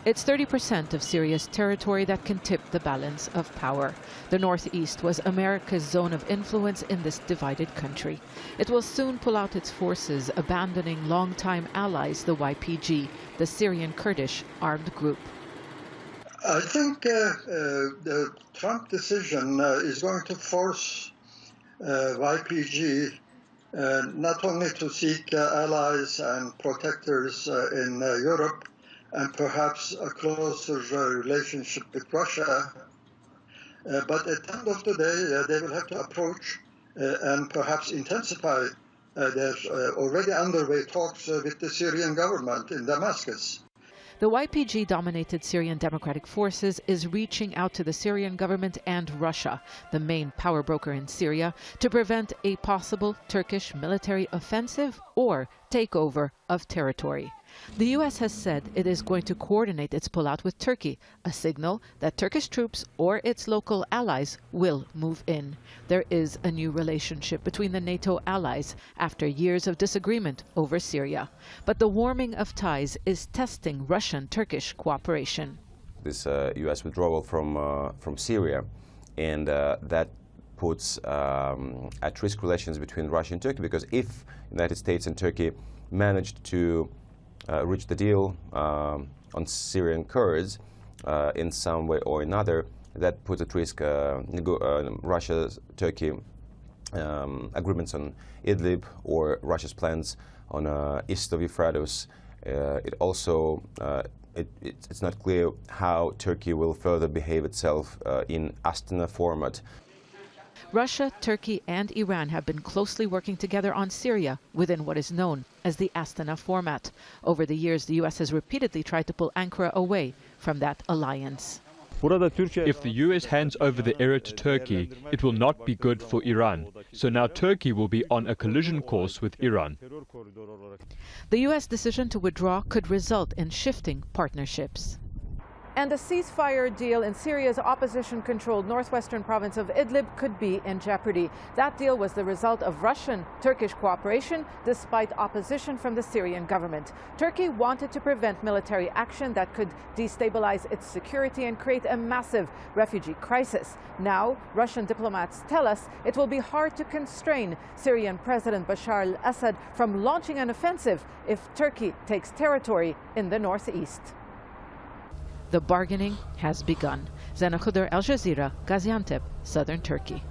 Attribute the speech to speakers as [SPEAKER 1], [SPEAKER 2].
[SPEAKER 1] It's 30% of Syria's territory that can tip the balance of power. The northeast was America's zone of influence in this divided country. It will soon pull out its forces, abandoning longtime allies, the YPG, the Syrian Kurdish armed group.
[SPEAKER 2] I think the Trump decision is going to force YPG not only to seek allies and protectors in Europe, and perhaps a closer relationship with Russia. But at the end of the day, they will have to approach and perhaps intensify their already underway talks with the Syrian government in Damascus.
[SPEAKER 1] The YPG-dominated Syrian Democratic Forces is reaching out to the Syrian government and Russia, the main power broker in Syria, to prevent a possible Turkish military offensive or takeover of territory. The U.S. has said it is going to coordinate its pullout with Turkey, a signal that Turkish troops or its local allies will move in. There is a new relationship between the NATO allies after years of disagreement over Syria. But the warming of ties is testing Russian-Turkish cooperation.
[SPEAKER 3] This U.S. withdrawal from Syria, and that puts at risk relations between Russia and Turkey, because if the United States and Turkey managed to reach the deal on Syrian Kurds in some way or another, that puts at risk Russia-Turkey agreements on Idlib or Russia's plans on east of Euphrates. It also it's not clear how Turkey will further behave itself in Astana format.
[SPEAKER 1] Russia, Turkey and Iran have been closely working together on Syria within what is known as the Astana format. Over the years, the U.S. has repeatedly tried to pull Ankara away from that alliance.
[SPEAKER 4] If the US hands over the area to Turkey, it will not be good for Iran. So now Turkey will be on a collision course with Iran.
[SPEAKER 1] The US decision to withdraw could result in shifting partnerships. And a ceasefire deal in Syria's opposition-controlled northwestern province of Idlib could be in jeopardy. That deal was the result of Russian-Turkish cooperation despite opposition from the Syrian government. Turkey wanted to prevent military action that could destabilize its security and create a massive refugee crisis. Now, Russian diplomats tell us it will be hard to constrain Syrian President Bashar al-Assad from launching an offensive if Turkey takes territory in the northeast. The bargaining has begun. Zeina, Khodr, Al Jazeera, Gaziantep, southern Turkey.